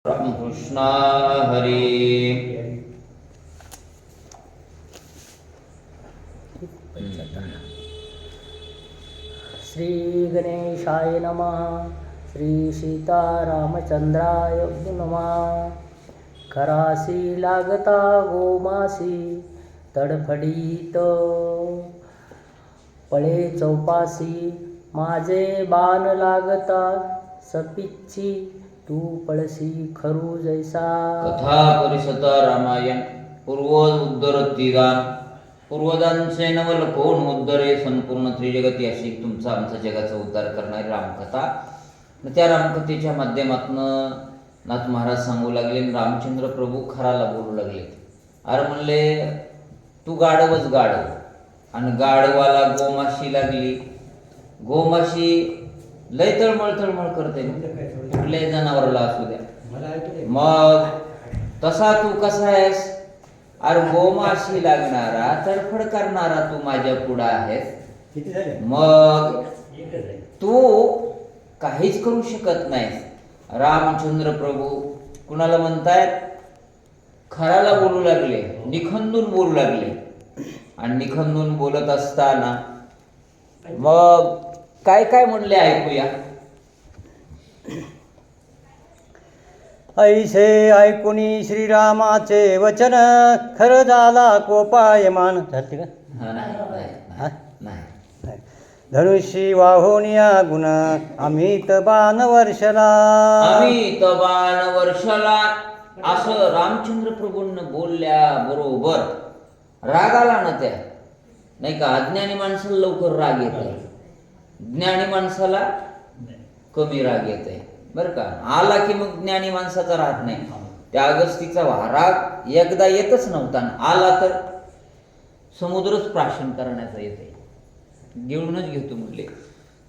कृष्ण हरी. श्री गणेशाय नमः. श्री सीतारामचंद्राय नमः. खरासी लागता गोमासी तडफडीत पळे चौपासी माझे बाण लागतात सपिच्ची तू पळसी खरू जैसा. कथा परिसता रामायण पूर्वज उद्धरतीदान पूर्वजांचे नवल कोण उद्धरे संपूर्ण त्रिजगती अशी तुमचा आमचा जगाचा उद्धार करणारी रामकथा. त्या रामकथेच्या माध्यमातून नाथ महाराज सांगू लागले. रामचंद्र प्रभू खराला बोलू लागले. अरे म्हणले तू गाढवच गाढव आणि गाढवाला गोमाशी लागली. गोमाशी लय तळमळ करते कुठल्याही जनावराला असू द्या. मग तसा तू कसा आहेस? अरे गोमाशी लागणारा तडफड करणारा तू माझ्या पुढं आहेस. मग तू काहीच करू शकत नाहीस. रामचंद्र प्रभू कुणाला म्हणतायत? खराला बोलू लागले, निखंदून बोलू लागले. आणि निखंदून बोलत असताना मग काय काय म्हणले ऐकूया. ऐसे ऐकुनी श्रीरामाचे वचन खर झाला कोपायमान. झालते का? नाही. धनुषी वाहोनिया गुण अमित बाण वर्षला. अमित बाण वर्षला असं रामचंद्र प्रभूंना बोलल्या बरोबर राग आला ना त्या. नाही का? अज्ञानी माणसाला लवकर राग येते, ज्ञानी माणसाला कमी राग येते. बरं का? आला की मग ज्ञानी माणसाचा राहत नाही. त्या अगस्तीचा राग एकदा येतच नव्हता, आला तर समुद्रच प्राशन करण्याचा येते, घेऊनच घेतो म्हणले.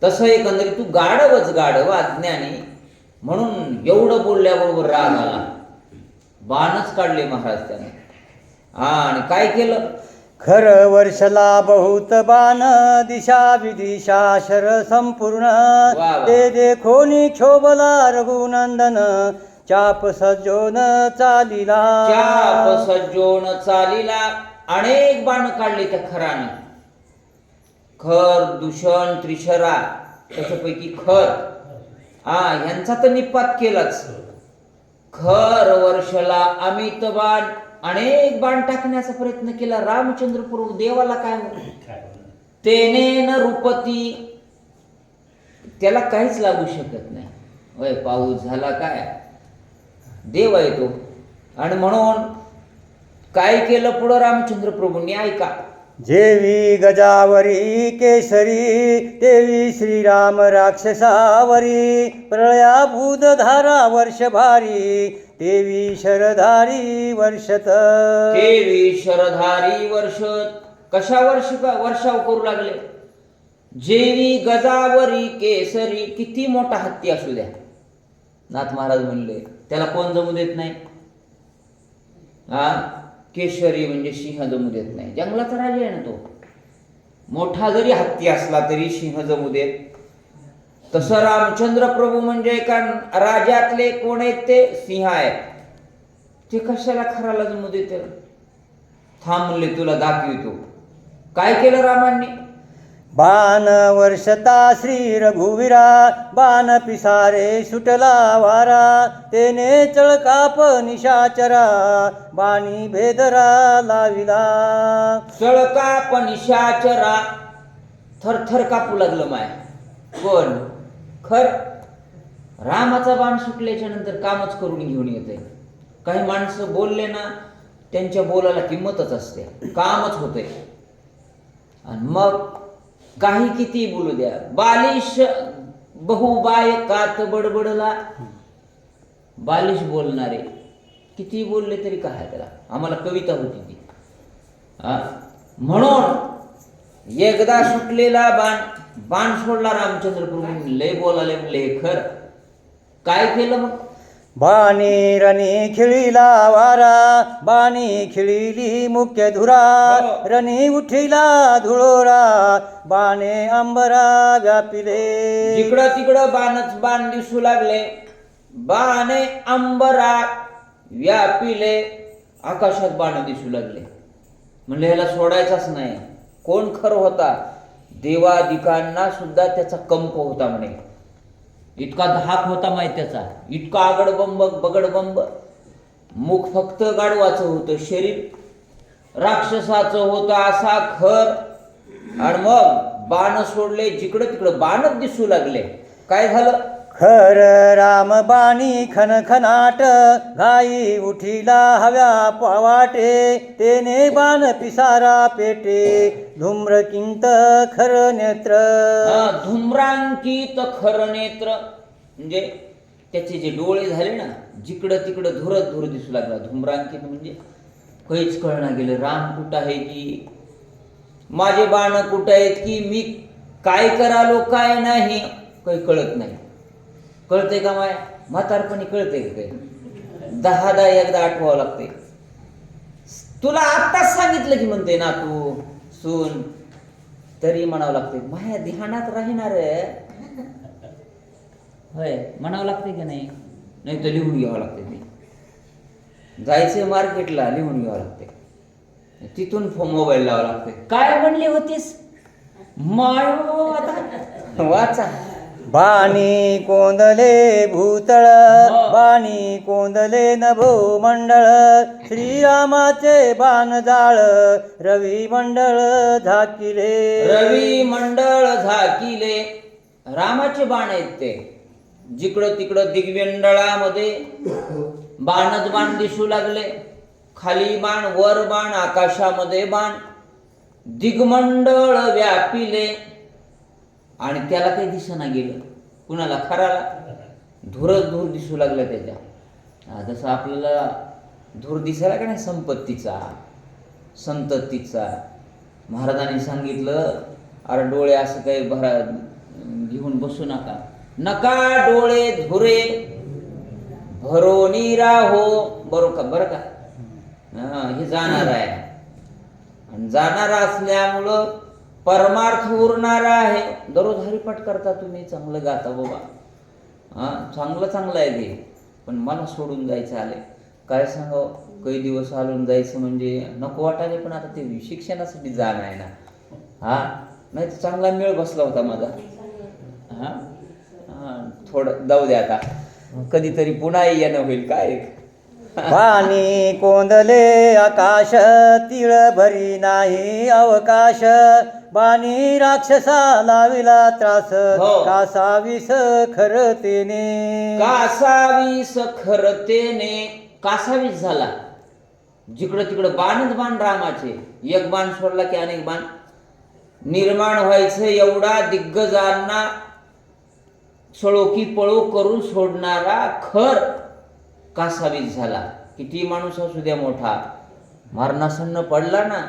तसं एकंदरीत तू गाढवच गाढव अज्ञानी म्हणून एवढं बोलल्याबरोबर राग आला. बाणच काढले महाराज त्याने. आणि काय केलं? खर वर्षला बहुत बाण दिशा विदिशा शर संपूर्ण. ते देखोनी क्षोभला रघुनंदन चाप सज्जोन चालिला. चाप सज्जोन चालिला. अनेक बाण काढले त्या खराने. खर दूषण त्रिशरा त्याच्यापैकी खर ह्यांचा तर निपात केलाच. खर वर्षला अमित बाण अनेक बाण टाकण्याचा प्रयत्न केला. रामचंद्र प्रभू देवाला काय तेने न रूपती, त्याला काहीच लागू शकत नाही. होय, पाऊस झाला काय, देव आहे तो. आणि म्हणून काय केलं पुढं रामचंद्र प्रभूंनी ऐका. जेवी गजावरी केसरी देवी श्रीराम राक्षसावरी. प्रळया भूतधारा वर्ष भारी देवी शरधारी वर्षत. देवी शरधारी वर्षत. कशा वर्षाव करू लागले? जेवी गजावरी केसरी. किती मोठा हत्ती असू द्या, नाथ महाराज म्हणले त्याला कोण जमू देत नाही. केशरी म्हणजे सिंह जमू देत नाही. जंगलाचा राजा आहे ना तो. मोठा जरी हत्ती असला तरी सिंह जमू देत. तसं रामचंद्र प्रभू म्हणजे का राजातले कोण आहेत? ते सिंह आहेत. ते कशाला खराला जमू देते? थांब म्हणले तुला दाखवितो. काय केलं रामांनी? बाण वर्षता श्री रघुवीरा बाण पिसारे सुटला वारा. तेने चळकाप निशाचरा बाणी भेदरा लाविला. चळकाप निशाचरा थरथर कापू लागलं माय. पण खर रामाचा बाण सुटल्याच्या नंतर कामच करून घेऊन येते. काही माणसं बोलले ना, त्यांच्या बोलाला किंमतच असते, कामच होते. आणि मग काही किती बोलू द्या. बालिश बहुबाय कात बडबडला. बालिश बोलणारे किती बोलले तरी काय त्याला. आम्हाला कविता होती ती. म्हणून एकदा सुटलेला बाण सोडला रामचंद्र प्रभू. लय बोलाले म्हणले हे खर. काय केलं मग? बाणी रणी खिळीला वारा बाणी खिळीली मुख्य धुरा. रणी उठिला धुळोरा बाणे अंबरा व्यापिले. जिकडं तिकडं बाणच बाण दिसू लागले. बाणे अंबरा व्यापिले, आकाशात बाण दिसू लागले. म्हणले ह्याला सोडायचाच नाही. कोण खरं होता? देवादिकांना सुद्धा त्याचा कंप होता म्हणे. इतका धाक होता माहिती त्याचा, इतका आगडबंब बगडबंब. मुख फक्त गाढवाचं होतं, शरीर राक्षसाचं होतं असा खर. आणि मग बाण सोडले, जिकडं तिकडं बाणच दिसू लागले. काय झालं? खर राम बाणी खनखनाट, घाई उठिला हव्या पावाटे, तेने बाण पिसारा पेटे, धूम्रकिंत खर नेत्र. धूम्रांकित खर नेत्र म्हणजे त्याचे जे डोळे झाले ना, जिकडं तिकडं धुरत धुर दिसू लागला. धूम्रांकित म्हणजे काहीच कळना गेलं. राम कुठं आहे की माझे बाण कुठं आहेत की मी काय करालो काय नाही, काही कळत नाही. कळतंय का माय? म्हातारपणी कळतंय का काही? 10 एकदा आठवावं लागते. तुला आत्ताच सांगितलं की म्हणते ना तू सून, तरी म्हणावं लागते माया ध्यानात राहणार होय, म्हणावं लागते की नाही? नाही तर लिहून घ्यावं लागते. ते जायचं मार्केटला, लिहून घ्यावं लागते. तिथून मोबाईल लावावं लागते. काय म्हणली होतीस माय? आता वाचा. बाणी कोंदले भूतळ, बाणी कोंदले नभो मंडळ, श्रीरामाचे बाण जाळ, रवी मंडळ झाकिले. रवी मंडळ झाकिले. रामाचे बाण आहेत ते. जिकडं तिकडं दिग्मंडळामध्ये बाणच बाण दिसू लागले. खाली बाण, वर बाण, आकाशामध्ये बाण, दिग्मंडळ व्यापिले. आणि त्याला काही दिसेना गेलं. कुणाला? खराला. धुरच धूर दिसू लागला त्याच्या. जसं आपल्याला धूर दिसायला का नाही संपत्तीचा, संततीचा. महाराजांनी सांगितलं, अरे डोळे असं काही घेऊन बसू नका. नका डोळे धुरे भरोनी राहो. बरं का? हे जाणार आहे. आणि जाणार असल्यामुळं परमार्थ उरणार आहे. दररोज हरिपाठ करता तुम्ही, चांगलं गाता बाबा, चांगलं आहे ते. पण मला सोडून जायचं आले. काय सांगावं, काही दिवस हालून जायचं म्हणजे नको वाटायला. पण आता ते शिक्षणासाठी जाणं आहे ना. नाही तर चांगला मेळ बसला होता माझा. थोडं जाऊ द्या आता, कधीतरी पुन्हा येणं होईल. काय बाणी कोंदले आकाश, तिळ भरी नाही अवकाश, बाणी राक्षसा लाविला त्रास, कासावीस खरतेने. कासावीस खरतेने. कासावीस झाला. जिकडं तिकडं बाणच बाण रामाचे. एक बाण सोडला की अनेक बाण निर्माण व्हायचं. एवढा दिग्गजांना सळोकी पळो करून सोडणारा खर कासावीस झाला. किती माणूस असू द्या मोठा, मारणासन्न पडला ना,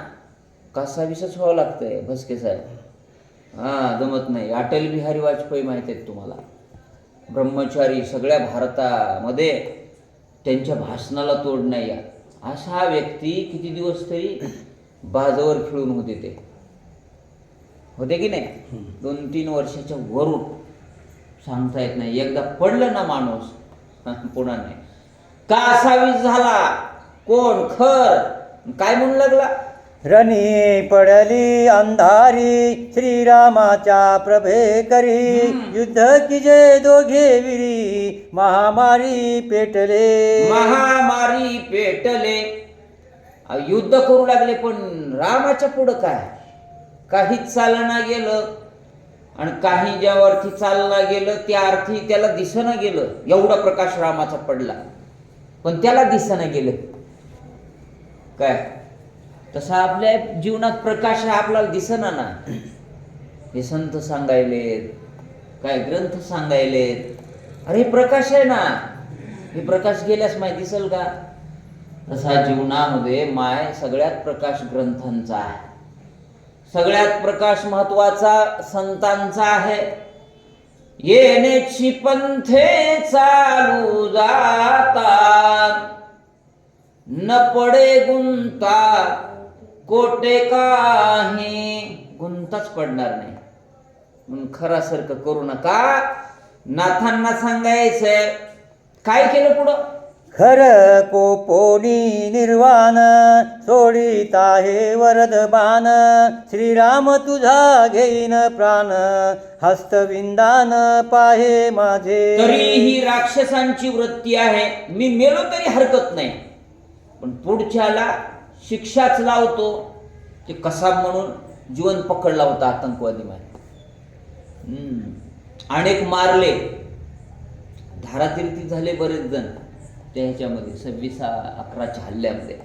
कासावीसच व्हावं लागतंय. भस्के साहेब जमत नाही. अटल बिहारी वाजपेयी माहिती आहेत तुम्हाला, ब्रह्मचारी. सगळ्या भारतामध्ये त्यांच्या भाषणाला तोड नाही. अशा व्यक्ती किती दिवस तरी बाजावर खेळून होते की नाही? 2-3 वर्षाच्या वरून सांगता येत नाही. एकदा पडलं ना माणूस, पुन्हा नाही. कासावीस झाला. कोण? खर. काय म्हणू लागला? रणी पडली अंधारी, श्रीरामाच्या प्रभे करी, युद्ध किजे दोघे विरी, महामारी पेटले. महामारी पेटले. युद्ध करू लागले. पण रामाच्या पुढं काय? काहीच चालना गेलं. आणि काही ज्या अर्थी चालला गेलं त्या अर्थी त्याला दिसना गेलं. एवढा प्रकाश रामाचा पडला, पण त्याला दिसना गेलं. काय? तसा आपल्या जीवनात प्रकाश हा आपल्याला दिसना ना. हे संत सांगायलेत, काय ग्रंथ सांगायलेत, अरे प्रकाश आहे ना. हे प्रकाश गेल्यास माय दिसल का? तसा जीवनामध्ये माय सगळ्यात प्रकाश ग्रंथांचा आहे. सगळ्यात प्रकाश महत्वाचा संतांचा आहे. येण्याची पंथे चालू जातात, न पडे गुंता कोटे काही. गुंताच पडणार नाही. म्हणून खरासारखं करू नका. नाथांना सांगायचंय, काय केलं पुढं? खर कोपोनी निर्वाण सोडित आहे वरदबान श्रीराम तुझा घेईन प्राण हस्तविंदान पाहे माझे. तरी ही राक्षसांची वृत्ती आहे. मी मेलो तरी हरकत नाही, पण पुढच्याला शिक्षाच लावतो. ते कसाब म्हणून जीवन पकडला होता आतंकवादी अनेक मारले, धारातीर्थी झाले बरेच जण त्या ह्याच्यामध्ये 26/11च्या हल्ल्यामध्ये.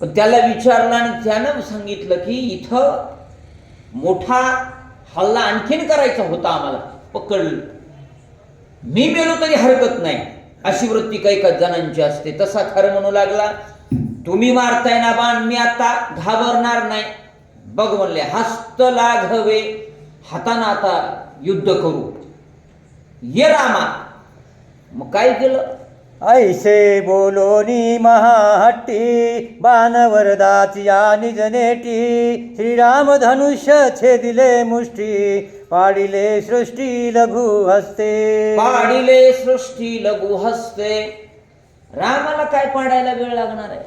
पण त्याला विचारलं आणि त्यानं सांगितलं की इथं मोठा हल्ला आणखीन करायचा होता, आम्हाला पकडलं, मी मेलो तरी हरकत नाही, अशी वृत्ती काही काही जणांची असते. तसा खरं म्हणू लागला, तुम्ही मारताय ना बाण, मी आता घाबरणार नाही. बघ म्हणले, हस्त लाघवे, हातानं आता युद्ध करू, ये रामा. मग काय केलं? ऐसे बोलोनी महाहट्टी बाण वरदाची या निज नेटी श्रीराम धनुष्य छेदिले मुष्टी पाडिले सृष्टी लघु हस्ते. पाडिले सृष्टी लघु हस्ते. रामाला काय पाडायला वेळ लागणार आहे?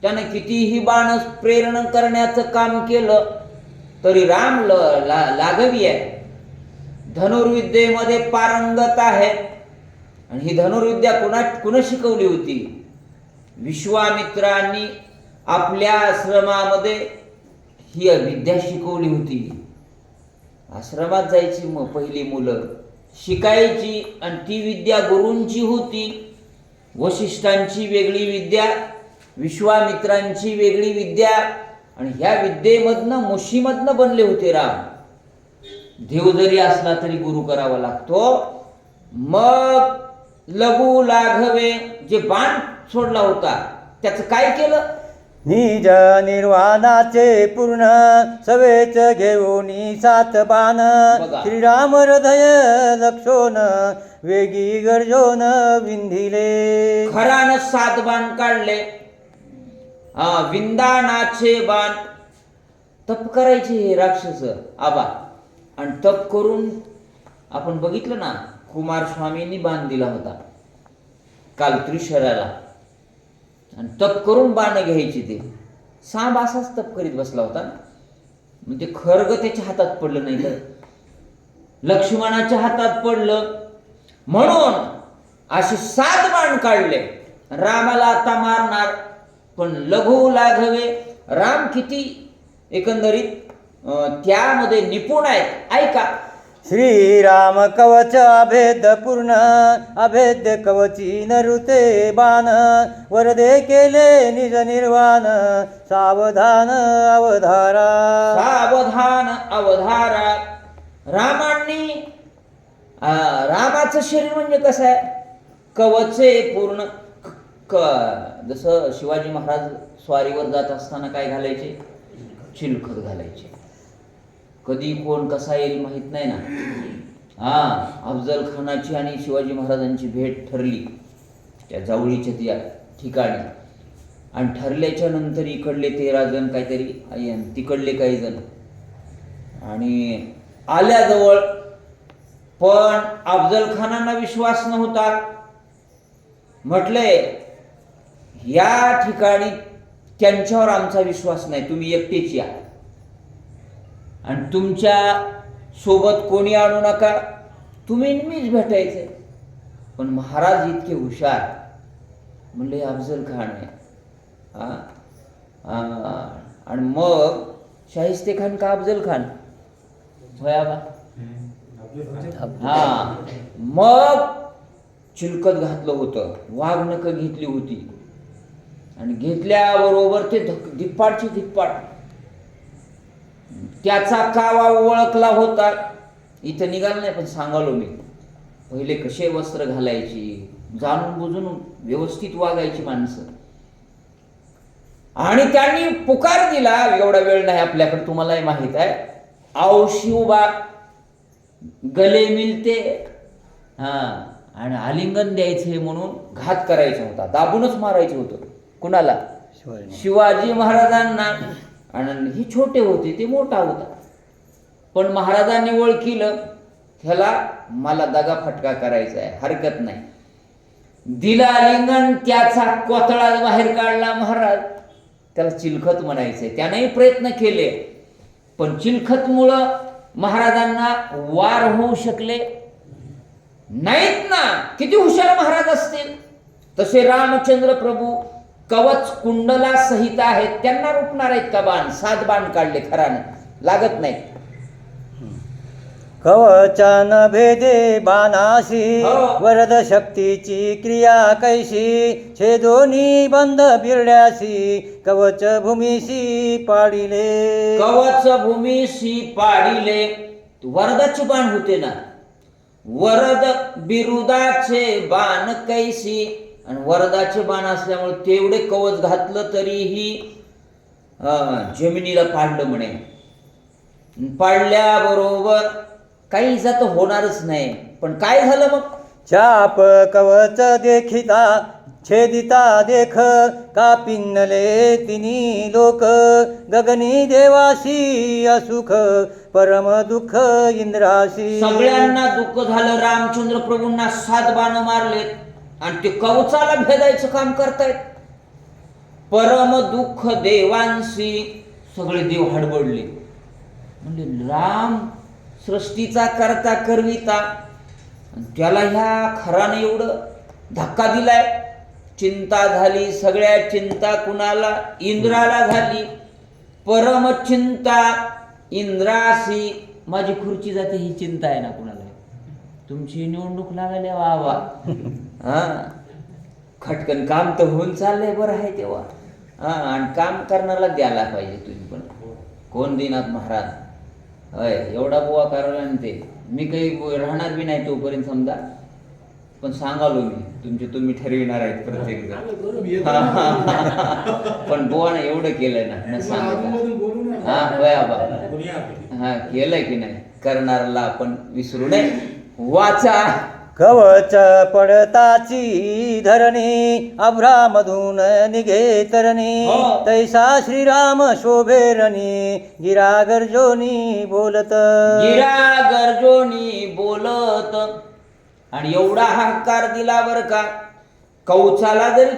त्याने कितीही बाण प्रेरण करण्याचं काम केलं तरी राम लाघवी आहे, धनुर्विद्येमध्ये पारंगत आहे. आणि ही धनुर्विद्या कुणा शिकवली होती? विश्वामित्रांनी आपल्या आश्रमामध्ये ही विद्या शिकवली होती. आश्रमात जायची पहिली मुलं शिकायची, आणि ती विद्या गुरूंची होती. वशिष्ठांची वेगळी विद्या, विश्वामित्रांची वेगळी विद्या, आणि ह्या विद्येमधनं मुशीमधनं बनले होते राम. देव जरी असला तरी गुरु करावा लागतो. मग लघु लाघवे, जे बाण सोडला होता त्याचं काय केलं? निज निर्वाणाचे पूर्ण सवेच घेऊनी 7 बाण श्रीराम हृदय लक्षोन वेगी गर्जोन विंधिले. खरानं 7 बाण काढले, विंदानाचे बाण. तप करायचे हे राक्षस आबा, आणि तप करून आपण बघितलं ना, कुमारस्वामींनी बाण दिला होता काल त्रिशराला, आणि तप करून बाण घ्यायची. ते सांब असाच तप करीत बसला होता ना, म्हणजे खरग त्याच्या हातात पडलं नाही तर लक्ष्मणाच्या हातात पडलं. म्हणून असे 7 बाण काढले. रामाला आता मारणार, पण लघु लाघवे. राम किती एकंदरीत त्यामध्ये निपुण आहेत, ऐका. श्रीराम कवच अभेद पूर्ण अभेद्य कवची नरुते बाण वरदे केले निज निर्वाण सावधान अवधारा. सावधान अवधारा. रामाचं शरीर म्हणजे कसं आहे? कवचे पूर्ण. जसं शिवाजी महाराज स्वारीवर जात असताना काय घालायचे? चिलखत घालायचे. कधी कोण कसा येईल माहित नाही ना. अफजल खानाची आणि शिवाजी महाराजांची भेट ठरली त्या जावळीच्या त्या ठिकाणी, आणि ठरल्याच्या नंतर इकडले 13 जण काहीतरी, तिकडले काही जण, आणि आल्याजवळ पण अफजल खानांना विश्वास नव्हता. म्हटले, या ठिकाणी त्यांच्यावर आमचा विश्वास नाही, तुम्ही एकटेच या, आणि तुमच्या सोबत कोणी आणू नका, तुम्ही मीच भेटायचे. पण महाराज इतके हुशार, म्हणले अफजल खान आहे. आणि मग शाहिस्ते खान का अफजल खान होया बा. मग चिलकत घातलं होतं, वाघनक घेतली होती, आणि घेतल्याबरोबर ते धिप्पाडची धिप्पाड. त्याचा कावा ओळखला होता. इथं निघाल नाही, पण सांगालो मी. पहिले कसे वस्त्र घालायची, जाणून बुजून व्यवस्थित वागायची माणसं. आणि त्यांनी पुकार दिला, एवढा वेळ नाही आपल्याकडे, तुम्हालाही माहित आहे. आओ शिवबा, गले मिलते. आणि आलिंगन द्यायचे म्हणून घात करायचा होता, दाबूनच मारायचं होतं. कुणाला? शिवाजी महाराजांना. आणि हे छोटे होते, ते मोठा होता. पण महाराजांनी ओळखीलं, ह्याला मला दगा फटका करायचा आहे, हरकत नाही. दिला लिंगण, त्याचा कोतळा बाहेर काढला महाराज. त्याला चिलखत म्हणायचंय. त्यानेही प्रयत्न केले, पण चिलखतमुळं महाराजांना वार होऊ शकले नाहीत ना. किती हुशार महाराज असतील. तसे रामचंद्र प्रभू कवच कुंडला सहित आहेत, त्यांना रोखणार आहेत का बाण? 7 बाण काढले, खराने लागत नाही. कवचान भेदे बाणाशी, हो. वरद शक्तीची क्रिया कैशी, छेदोनी बंद बिरड्यासी, कवच भूमीशी पाडिले. कवच भूमीशी पाडिले. वरदाचे बाण होते ना, वरद बिरुदाचे बाण कैसी. आणि वरदाचे बाण असल्यामुळे तेवढे कवच घातलं तरीही जमिनीला पाडलं म्हणे. पाडल्याबरोबर काही इजा तर होणारच नाही. पण काय झालं मग? चाप कवच देखिता छेदिता देख, कापिन्नले तिनी लोक, गगनी देवासी असुख, परम दुःख इंद्रासी. सगळ्यांना दुःख झालं. रामचंद्र प्रभूंना 7 बाण मारलेत आणि ते कवचाला भेदायचं काम करतायत. परम दुःख देवांशी. सगळे देव हडबडले. म्हणजे राम सृष्टीचा करता करविता, त्याला ह्या खराने एवढं धक्का दिलाय. चिंता झाली. सगळ्या चिंता कुणाला? इंद्राला झाली. परम चिंता इंद्रासी. माझी खुर्ची जाते ही चिंता आहे ना कुणाला? तुमची निवडणूक लागल्या वा. हा, खटकन काम तर होऊन चाललंय, बरं आहे तेव्हा. हा, आणि काम करण्याला द्यायला पाहिजे तुम्ही पण. कोण देणार महाराज? होय, एवढा बुवा करायला आणि ते मी काही राहणार बी नाही तोपर्यंत समजा. पण सांगालो मी, तुमचे तुम्ही ठरविणार आहेत प्रत्येक जण. पण बुवाने एवढं केलंय ना सांग. हा होय आबा, हा केलंय की नाही? करणारला आपण विसरू नये. वाचा. कवच पडताची धरणी, अभ्रामधून निघे तरणी, हो. तैसा श्रीराम शोभेरणी, गिरा गर्जोनी बोलत. गिरा गर्जोनी बोलत. आणि एवढा हाकार दिला बर का. कवचाला जरी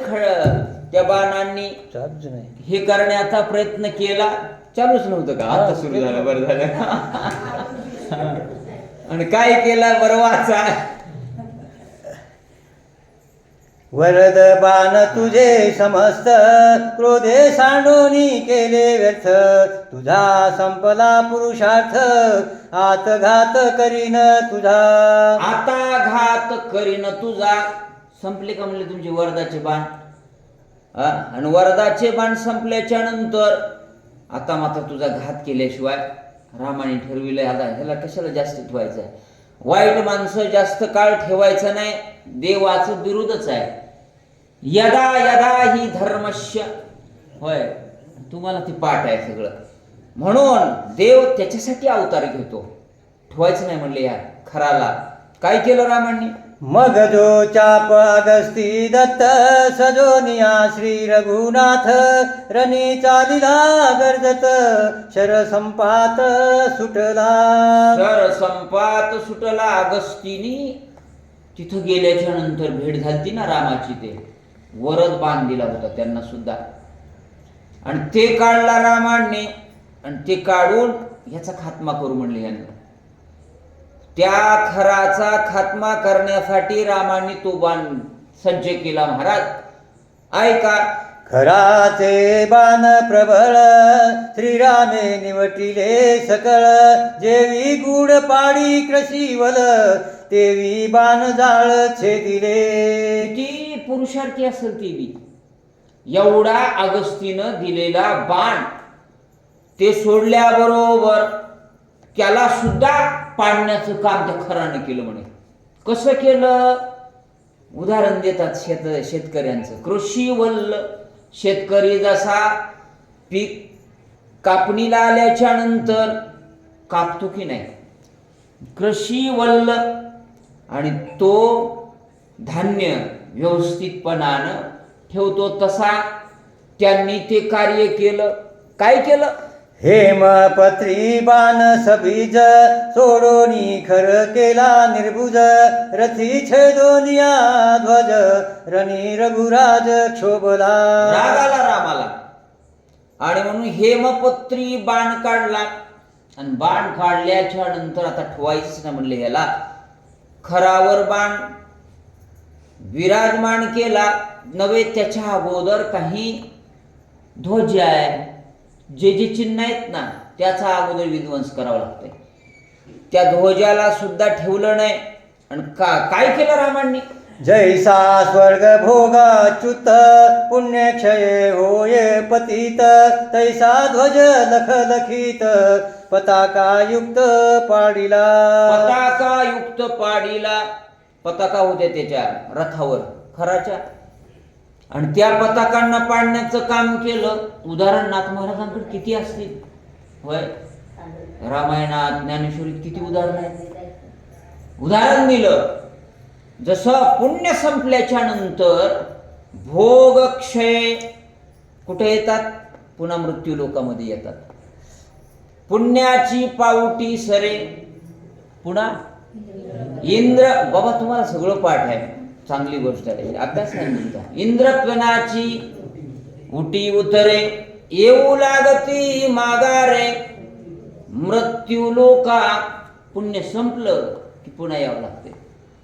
त्या बाणांनी हे करण्याचा प्रयत्न केला, चालूच नव्हतं का? आता सुरू झालं, बरं झालं. आणि काय केला बरं? वाचा. वरद बाण तुझे समस्त, क्रोधे सांडोनी केले व्यर्थ, तुझा संपला पुरुषार्थ, आत घात करीन तुझा. आता घात करीन तुझा. संपले का म्हणले तुमचे वरदाचे बाण? आणि वरदाचे बाण संपल्याच्या नंतर आता मात्र तुझा घात केल्याशिवाय रामाने ठरविलंय. आता ह्याला कशाला जास्त ठेवायचं आहे? वाईट माणसं जास्त काळ ठेवायचं नाही. देवाचं विरोधच आहे. यदा यदा ही धर्मस्य. होय, तुम्हाला ती पाठ आहे सगळं. म्हणून देव त्याच्यासाठी अवतार घेतो. ठेवायचं नाही म्हणले या खराला. काय केलं रामांनी? मग जो चाप अगस्ती दत्त, सजोनिया श्री रघुनाथ, रणी चालिला गर्जत, शर संपात सुटला. शर संपात सुटला. अगस्तीनी तिथं गेल्याच्या नंतर भेट झाली ना रामाची. ते वरद बाण दिला होता त्यांना सुद्धा, आणि ते काढला रामाने. आणि ते काढून ह्याचा खात्मा करू म्हणले यांना. त्या खराचा खात्मा करण्यासाठी रामाने तो बाण सज्ज केला. महाराज ऐका. खराचे बाण प्रबळ, श्रीरामे निवटिले सकळ, जेवी गुड पाडी कृषीवल, तेवी बाण जाळ छेदिले. किती पुरुषार्थी असेल ती बी. एवढा अगस्तीनं दिलेला बाण ते सोडल्याबरोबर त्याला सुद्धा पाडण्याचं काम त्या खरानं केलं म्हणे. कसं केलं? उदाहरण देतात शेतकऱ्यांचं. कृषी वल्ल. शेतकरी जसा पीक कापणीला आल्याच्या नंतर कापतो की नाही, कृषी वल्ल, आणि तो धान्य व्यवस्थितपणानं ठेवतो, तसा त्यांनी ते कार्य केलं. काय केलं? हेमपत्री बाण सबीज सोडोनी खर केला निर्भुज रथी छेदोनिया ध्वज रणी रघुराज क्षोभला. राग आला रामाला आणि म्हणून हेमपत्री बाण काढला आणि बाण काढल्याच्या नंतर आता ठेवायचंच ना म्हणले याला खरावर बाण विराजमान केला नव्हे. त्याच्या अगोदर काही ध्वज आहे जे जे चिन्ह आहेत ना त्याचा अगोदर विध्वंस करावा लागतोय. त्या ध्वजाला सुद्धा ठेवलं नाही आणि काय केलं रामांनी. जैसा स्वर्ग भोगाच्युत पुण्यक्षये होये पतित तैसा ध्वज लख लखित पताका युक्त पाडिला. पताका युक्त पाडीला. पताका होत्या त्याच्या रथावर खराच्या आणि त्या पताकांना पाडण्याचं काम केलं. उदाहरण नाथ महाराजांकडे किती असतील होय. रामायणात ज्ञानेश्वरीत किती उदाहरण आहेत. उदाहरण दिलं जसं पुण्य संपल्याच्या नंतर भोग क्षय कुठे येतात पुन्हा मृत्यू लोकामध्ये येतात. पुण्याची पावटी सरे पुन्हा इंद्र. बाबा तुम्हाला सगळं पाठ आहे चांगली गोष्ट आहे अभ्यास नाही तुमचा. इंद्रत्वनाची उटी उतरे येऊ लागती मागारे मृत्यू लोका. पुण्य संपलं की पुन्हा यावं लागते.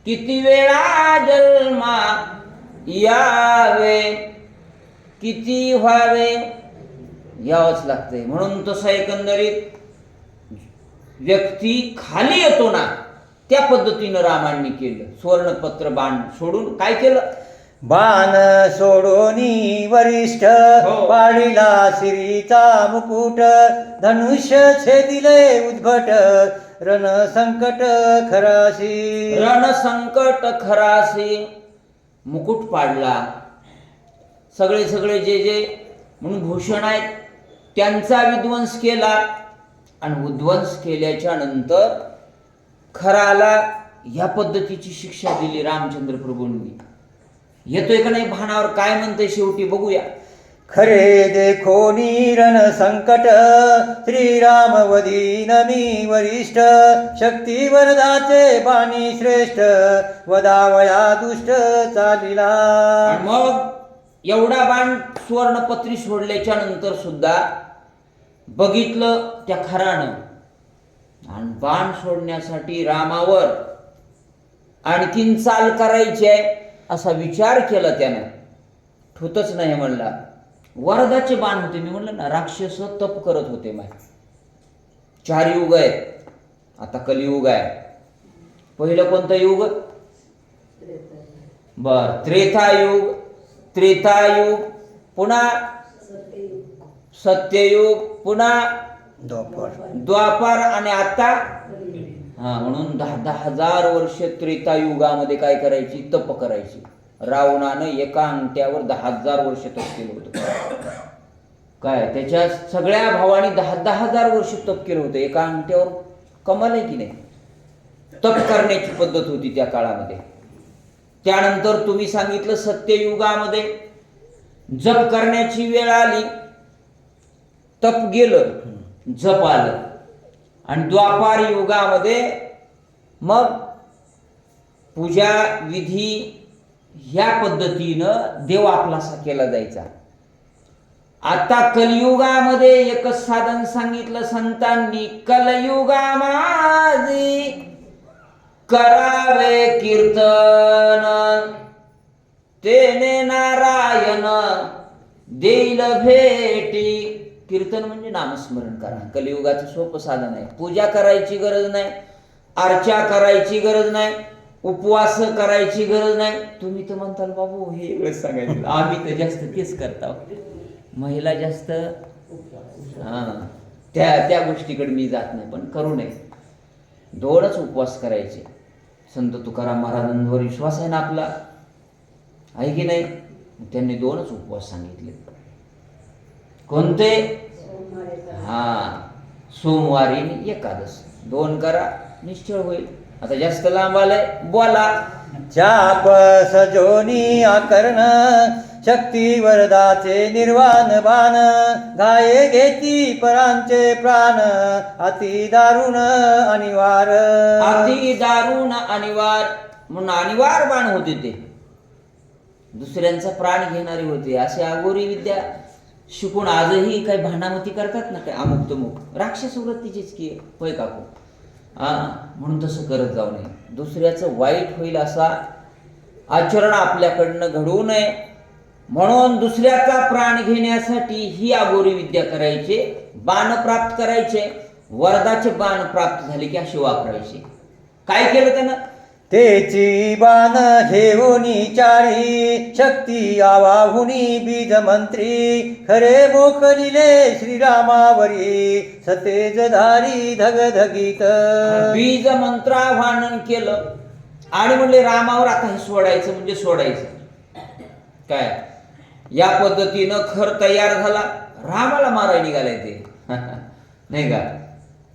किती वेळा जन्मा यावे किती व्हावे यावंच लागते. म्हणून तसं एकंदरीत व्यक्ती खाली येतो ना त्या पद्धतीनं रामांनी केलं. सुवर्णपत्र बाण सोडून काय केलं. बाण सोडोनी वरिष्ठ हो. पाडिला श्रीचा मुकुट धनुष्य छेदिले उद्भट रण संकट खराशी. रण संकट खराशी मुकुट पाडला. सगळे सगळे जे जे म्हणून भूषण आहेत त्यांचा विध्वंस केला आणि उद्ध्वंस केल्याच्या नंतर खराला या पद्धतीची शिक्षा दिली रामचंद्र प्रभूंनी. येतोय का नाही भानावर काय म्हणतंय शेवटी बघूया. खरे देखोनी रण संकट श्रीराम वदीन मी वरिष्ठ शक्ती वरदाचे बाणी श्रेष्ठ वदावया दुष्ट चालिला. आणि मग एवढा बाण सुवर्णपत्री सोडल्याच्या नंतर सुद्धा बघितलं त्या खरानं आणि बाण सोडण्यासाठी रामावर आणखीन चाल करायची आहे असा विचार केला त्यानं. ठोतच नाही म्हणला. वरदाचे बाण होते. मी म्हणलं ना राक्षस तप करत होते. माय 4 युग आहेत. आता कलियुग आहे. पहिलं कोणतं युग बर त्रेतायुग. त्रेतायुग पुन्हा सत्ययुग पुन्हा द्वापार आणि आता म्हणून 10,000 वर्ष त्रेतायुगामध्ये काय करायची तप करायची. रावणानं एका अंगठ्यावर 10,000 वर्ष तप केलं होतं. काय त्याच्या सगळ्या भावानी 10,000 वर्ष तप केलं होतं एका अंगठ्यावर. कमाल आहे की नाही. तप करण्याची पद्धत होती त्या काळामध्ये. त्यानंतर तुम्ही सांगितलं सत्ययुगामध्ये जप करण्याची वेळ आली. तप गेलं जप आलं. आणि द्वापार युगामध्ये मग पूजा विधी ह्या पद्धतीनं देव आपलासा केला जायचा. आता कलियुगामध्ये एकच साधन सांगितलं संतांनी. कलयुगामाजी करावे कीर्तन तेने नारायण देईल भेटी. कीर्तन म्हणजे नामस्मरण करा. कलियुगाचं सोपं साधन आहे. पूजा करायची गरज नाही, अर्चा करायची गरज नाही, उपवास करायची गरज नाही. तुम्ही तर म्हणताल बाबू हे वेळेस सांगायचं. आम्ही तर जास्त तेच करता. महिला जास्त त्या गोष्टीकडे मी जात नाही. पण करू नये. 2च उपवास करायचे. संत तुकाराम महाराजांवर विश्वास आहे ना आपला, आहे की नाही. त्यांनी 2च उपवास सांगितले. कोणते सोमवारी आणि एकादश 2 करा निश्चळ होईल. आता जास्त लांब आलंय बोला चाप सजोनी आकर्ण शक्ती वरदाचे निर्वाण बाण घाये घेती परांचे प्राण अति दारुण अनिवार अति दारुण अनिवार म्हणून अनिवार बाण होते ते, दुसऱ्यांचा प्राण घेणारे होते. असे अघोरी विद्या शिकून आजही काही भांडामती करतात ना, काय अमुक तमुक राक्षस वृत्तीचीच की होय काकू. म्हणून तसं करत जाऊ नये. दुसऱ्याचं वाईट होईल असा आचरण आपल्याकडनं घडवू नये, म्हणून दुसऱ्याचा प्राण घेण्यासाठी ही अघोरी विद्या करायचे, बाण प्राप्त करायचे. वरदाचे बाण प्राप्त झाले की अशी वापरायचे. काय केलं त्यानं? तेची बाण घेऊनी चारी शक्ती आवाहुनी बीज मंत्री खरे मोकलिले श्रीरामावरी सतेजधारी धगधगीत. बीज मंत्राह्वान केलं आणि म्हणले रामावर आता हे सोडायचं म्हणजे सोडायचं. काय या पद्धतीनं खर तयार झाला, रामाला मारायला निघालाय ते नाही का.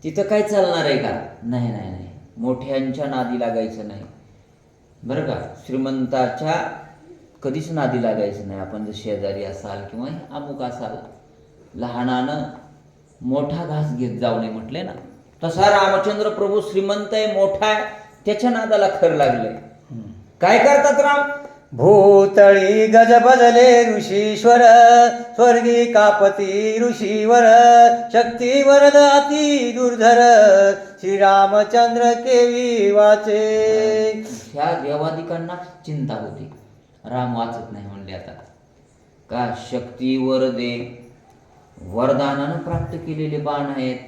तिथं काय चालणार आहे का? नाही नाही नाही, मोठ्यांच्या नादी लागायचं नाही बरं का. श्रीमंताच्या कधीच नादी लागायचं नाही. आपण जर शेजारी असाल किंवा अमुक असाल, लहानानं मोठा घास घेत जाऊ नये म्हटले ना, तसा रामचंद्र प्रभू श्रीमंत आहे, मोठा आहे, त्याच्या नादाला खर लागले. काय करतात राम? भूतळी गज बजले ऋषीश्वर स्वर्गी कापती ऋषीवर शक्ती वरद अति दुर्धर श्रीरामचंद्र केवी वाचे. ह्या देवादिकांना चिंता होती, राम वाचत नाही म्हणले. आता का शक्ती वरदे वरदानानं प्राप्त केलेले बाण आहेत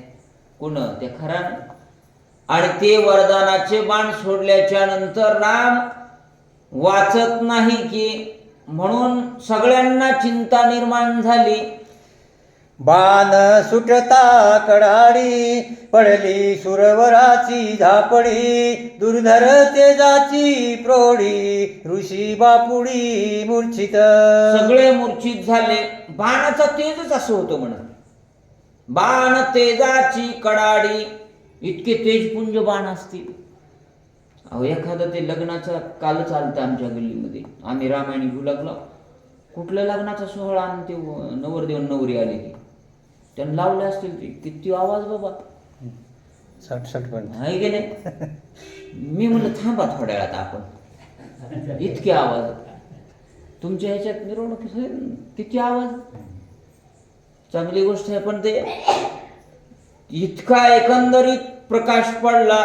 कोण? त्या खरानं. आणि ते वरदानाचे बाण सोडल्याच्या नंतर राम वाचत नाही की, म्हणून सगळ्यांना चिंता निर्माण झाली. बाण सुटता कडाडी पडली सुरवराची झापडी दुर्धर तेजाची प्रौढी ऋषी बापुडी मूर्छित. सगळे मूर्छित झाले. बाणाचा तेजच असं होतं म्हणत, बाण तेजाची कडाडी. इतके तेजपुंज बाण असतील. अहो एखादं ते लग्नाचा काल चालतं आमच्या गल्लीमध्ये, आम्ही रामायण घेऊ लागलो. कुठल्या लग्नाचा सोहळा आणि ते नवरदेव नवरी आले की त्यांनी लावले असतील ते किती आवाज बाबा, सट पण आहे की नाही. मी म्हणलं थांबा थोड्या वेळात आपण, इतके आवाज तुमच्या ह्याच्यात मिरवणूक किती आवाज. चांगली गोष्ट आहे, पण ते इतका एकंदरीत प्रकाश पडला.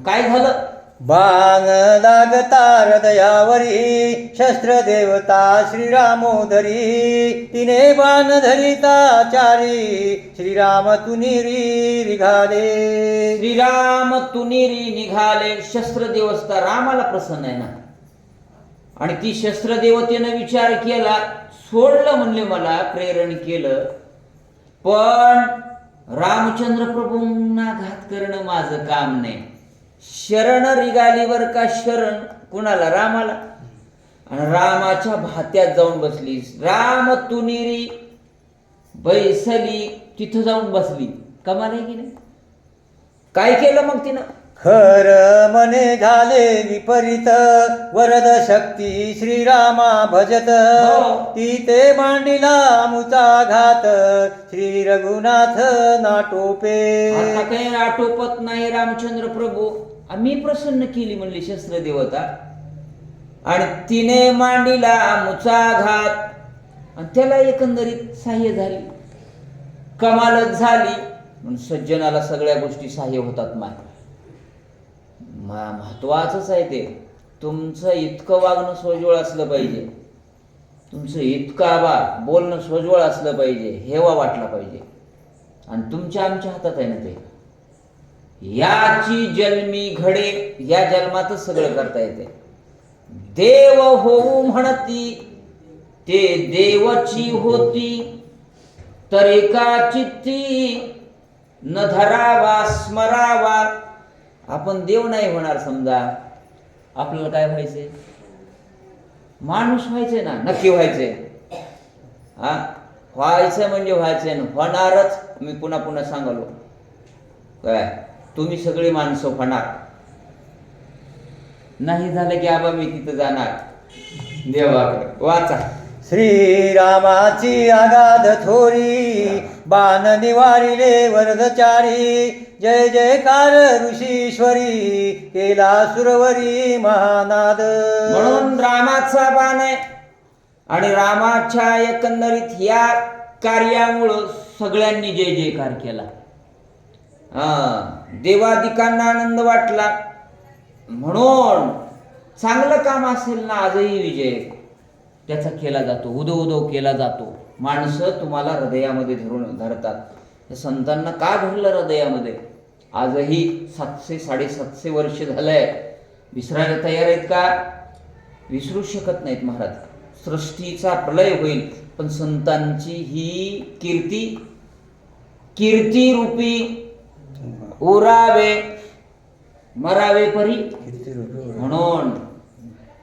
काय झालं? बाण लागता हृदयावरी शस्त्र देवता श्रीरामोदरी तिने बाण धरिता चारी श्रीराम तुनिरी निघाले. श्रीराम तुनिरी निघाले. शस्त्र देवता रामाला प्रसन्न आहे ना, आणि ती शस्त्र देवतेनं विचार केला, सोडलं म्हणले, मला प्रेरण केलं, पण रामचंद्र प्रभूंना घात करणं माझं काम नाही. शरण रिगालीवर का शरण कुणाला? रामाला. आणि रामाच्या भात्यात जाऊन बसली. राम तुनिरी बैसली, तिथं जाऊन बसली. कमाल आहे की नाही? काय केलं मग तिनं? खर मने झाले विपरीत वरद शक्ती श्रीरामा भजत ती ते मांडिला मुचा घात श्री रघुनाथ नाटोपे. आता काही आटोपत नाही रामचंद्र प्रभू. आम्ही प्रसन्न केली म्हणली शस्त्र देवता, आणि तिने मांडिला मुचा घात, आणि त्याला एकंदरीत सहाय्य झाली, कमालच झाली. म्हणून सज्जनाला सगळ्या गोष्टी सहाय्य होतात. महत्वाचंच आहे ते. तुमचं इतकं वागणं सोज्वळ असलं पाहिजे, तुमचं इतकं बोलणं सोज्वळ असलं पाहिजे, हेवा वाटला पाहिजे, आणि तुमच्या आमच्या हातात आहे ना ते. याची जन्मी घडे, या जन्मातच सगळं करता येते. देव होऊ म्हणती ते देवची होती, तर एका चित्ती न धरावा स्मरावा. आपण देव नाही होणार समजा, आपल्याला काय व्हायचंय? माणूस व्हायचंय ना, नक्की व्हायचंय. व्हायचं म्हणजे व्हायचंय ना, होणारच. मी पुन्हा पुन्हा सांगलो काय, तुम्ही सगळी माणसं होणार. नाही झालं की आबा मी तिथं जाणार देवाकडे. वाचा. श्रीरामाची आगाध थोरी बाण निवारिले वरदचारी जय जयकार ऋषीश्वरी केला सुरवरी महानाद. म्हणून रामाचा बाण आहे आणि रामाच्या एकंदरीत या कार्यामुळं सगळ्यांनी जय जयकार केला. देवादिकांना आनंद वाटला. म्हणून चांगलं काम असेल ना आजही विजय त्याचा केला जातो, उदो उदो केला जातो. माणसं तुम्हाला हृदयामध्ये धरतात. या संतांना का धरलं हृदयामध्ये? आजही 700-750 वर्ष झालंय. विसरायला तयार आहेत का? विसरू शकत नाहीत महाराज. सृष्टीचा प्रलय होईल पण संतांची ही कीर्ती रूपी उरावे मरावे परी. म्हणून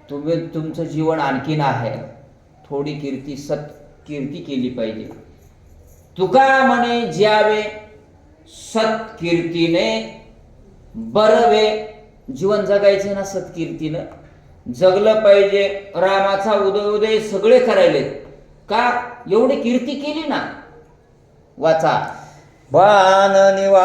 तुमचं जीवन आणखीन आहे. थोडी कीर्ती केली पाहिजे. तुका म्हणे ज्यावे सत्कीर्तीने बरवे. जीवन जगायचे ना सत्कीर्तीनं जगलं पाहिजे. रामाचा उदय सगळे करायलेत का? एवढी कीर्ती केली ना. वाचा. बाण निवा